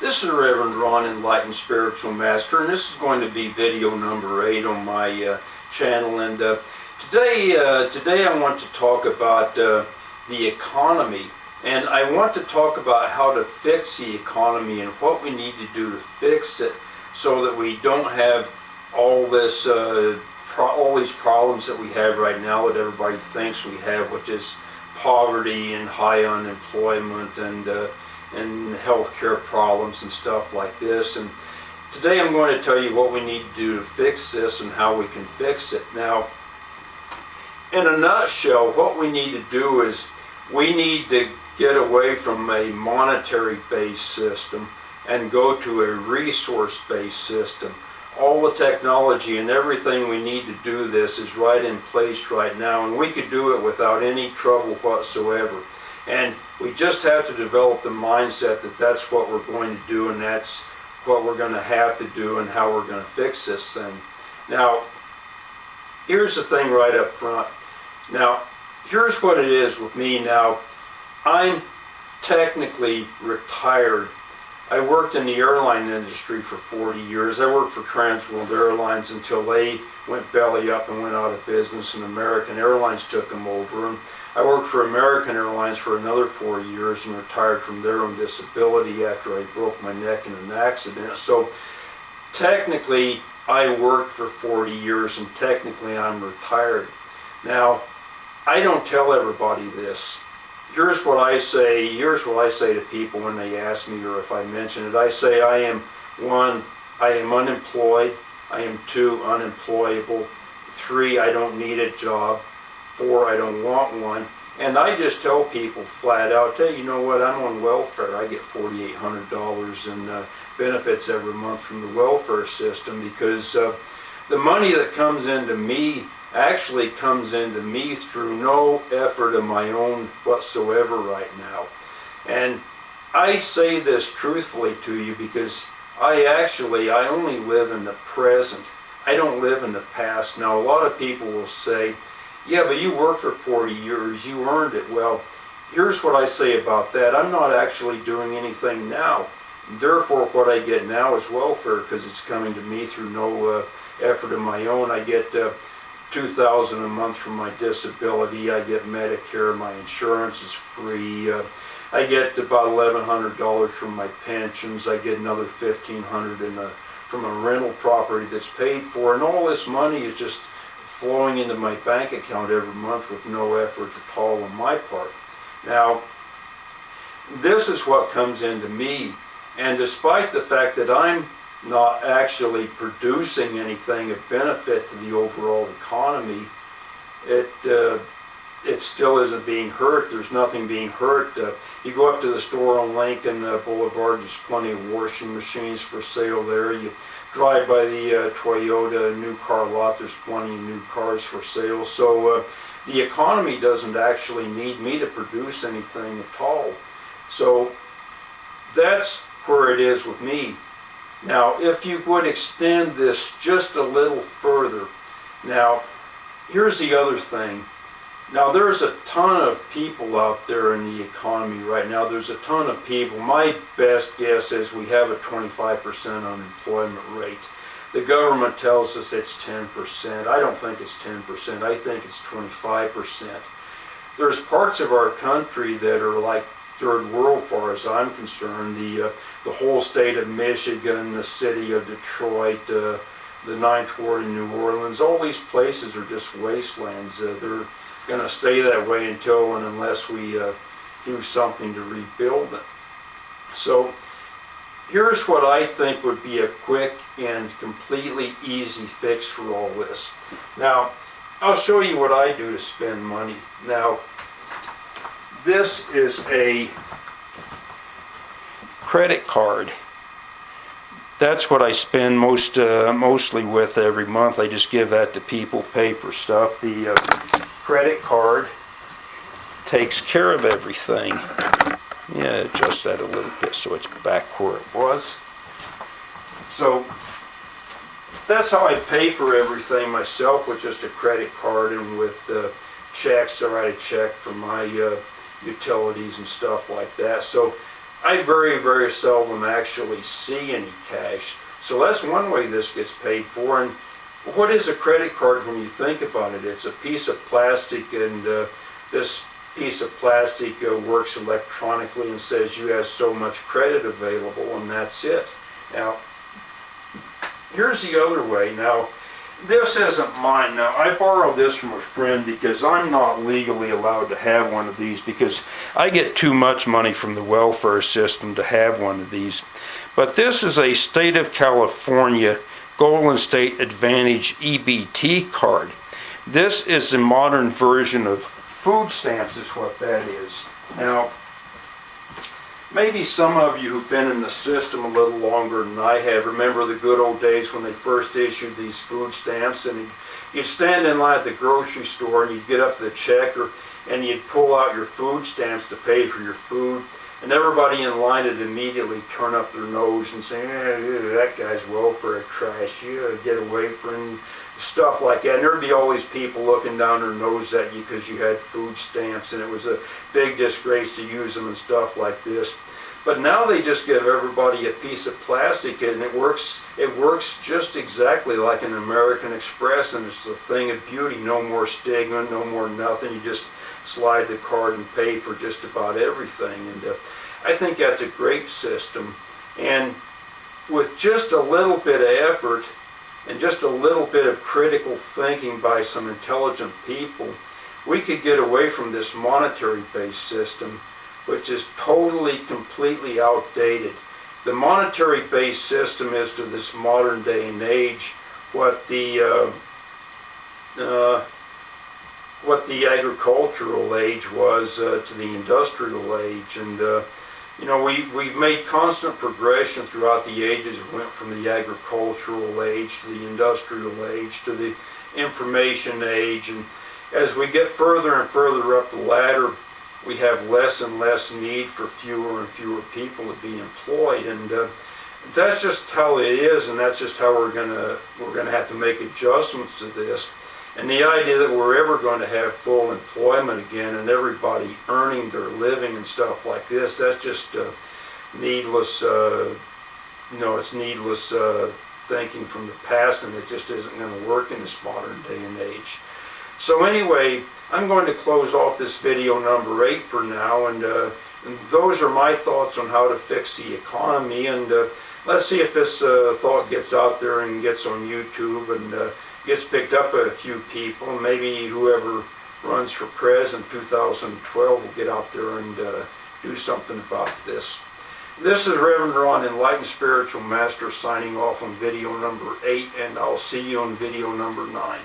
This is Reverend Ron, Enlightened Spiritual Master, and this is going to be video number 8 on my channel. And today I want to talk about the economy, and I want to talk about how to fix the economy and what we need to do to fix it, so that we don't have all this all these problems that we have right now that everybody thinks we have, which is poverty and high unemployment and healthcare problems and stuff like this. And today I'm going to tell you what we need to do to fix this and how we can fix it. Now, in a nutshell, what we need to do is we need to get away from a monetary-based system and go to a resource-based system. All the technology and everything we need to do this is right in place right now, and we could do it without any trouble whatsoever. And we just have to develop the mindset that that's what we're going to do, and that's what we're going to have to do, and how we're going to fix this thing. Now, here's the thing right up front. Now, here's what it is with me now. I'm technically retired. I worked in the airline industry for 40 years. I worked for Trans World Airlines until they went belly up and went out of business, and American Airlines took them over. And I worked for American Airlines for another 4 years and retired from there on disability after I broke my neck in an accident. So technically I worked for 40 years and technically I'm retired. Now, I don't tell everybody this. Here's what I say to people when they ask me, or if I mention it. I say I am 1, I am unemployed. I am 2, unemployable. 3, I don't need a job. 4, I don't want one. And I just tell people flat out, hey, you know what, I'm on welfare. I get $4,800 in benefits every month from the welfare system, because the money that comes into me actually comes into me through no effort of my own whatsoever right now. And I say this truthfully to you because I only live in the present. I don't live in the past. Now, a lot of people will say, yeah, but you worked for 40 years, you earned it. Well, here's what I say about that. I'm not actually doing anything now. Therefore, what I get now is welfare, because it's coming to me through no effort of my own. I get $2,000 a month from my disability. I get Medicare. My insurance is free. I get about $1,100 from my pensions. I get another $1,500 from a rental property that's paid for, and all this money is just flowing into my bank account every month with no effort at all on my part. Now, this is what comes into me, and despite the fact that I'm not actually producing anything of benefit to the overall economy, it still isn't being hurt. There's nothing being hurt. You go up to the store on Lincoln Boulevard, there's plenty of washing machines for sale there. You drive by the Toyota new car lot, there's plenty of new cars for sale. So the economy doesn't actually need me to produce anything at all. So that's where it is with me. Now, if you would extend this just a little further, now, here's the other thing. Now, there's a ton of people out there in the economy right now. There's a ton of people. My best guess is we have a 25% unemployment rate. The government tells us it's 10%. I don't think it's 10%. I think it's 25%. There's parts of our country that are like third world, as far as I'm concerned. The whole state of Michigan, the city of Detroit, the 9th Ward in New Orleans, all these places are just wastelands. They're going to stay that way until and unless we do something to rebuild it. So here's what I think would be a quick and completely easy fix for all this. Now, I'll show you what I do to spend money. Now, this is a credit card. That's what I spend mostly with every month. I just give that to people, pay for stuff. The credit card takes care of everything. Yeah, adjust that a little bit so it's back where it was. So that's how I pay for everything myself, with just a credit card and with checks. I write a check for my utilities and stuff like that. So I very seldom actually see any cash. So that's one way this gets paid for. And what is a credit card when you think about it? It's a piece of plastic, and this piece of plastic works electronically and says you have so much credit available, and that's it. Now, here's the other way. Now, this isn't mine. Now, I borrowed this from a friend because I'm not legally allowed to have one of these because I get too much money from the welfare system to have one of these. But this is a State of California Golden State Advantage EBT card. This is the modern version of food stamps is what that is. Now, maybe some of you who've been in the system a little longer than I have remember the good old days when they first issued these food stamps, and you'd stand in line at the grocery store and you'd get up to the checker and you'd pull out your food stamps to pay for your food, and everybody in line would immediately turn up their nose and say, that guy's welfare trash, you get away from him, stuff like that. And there'd be all these people looking down their nose at you because you had food stamps, and it was a big disgrace to use them and stuff like this. But now they just give everybody a piece of plastic, and it works just exactly like an American Express, and it's a thing of beauty. No more stigma, no more nothing. You just slide the card and pay for just about everything. And I think that's a great system. And with just a little bit of effort and just a little bit of critical thinking by some intelligent people, we could get away from this monetary-based system, which is totally, completely outdated. The monetary-based system is to this modern day and age what the agricultural age was to the industrial age. And you know, we've made constant progression throughout the ages. We went from the agricultural age to the industrial age to the information age, and as we get further and further up the ladder, we have less and less need for fewer and fewer people to be employed. And that's just how it is, and that's just how we're gonna have to make adjustments to this. And the idea that we're ever going to have full employment again and everybody earning their living and stuff like this, that's just needless, it's needless thinking from the past, and it just isn't going to work in this modern day and age. So anyway, I'm going to close off this video number 8 for now, and those are my thoughts on how to fix the economy. And let's see if this thought gets out there and gets on YouTube and gets picked up by a few people. Maybe whoever runs for president in 2012 will get out there and do something about this. This is Reverend Ron, Enlightened Spiritual Master, signing off on video number 8, and I'll see you on video number 9.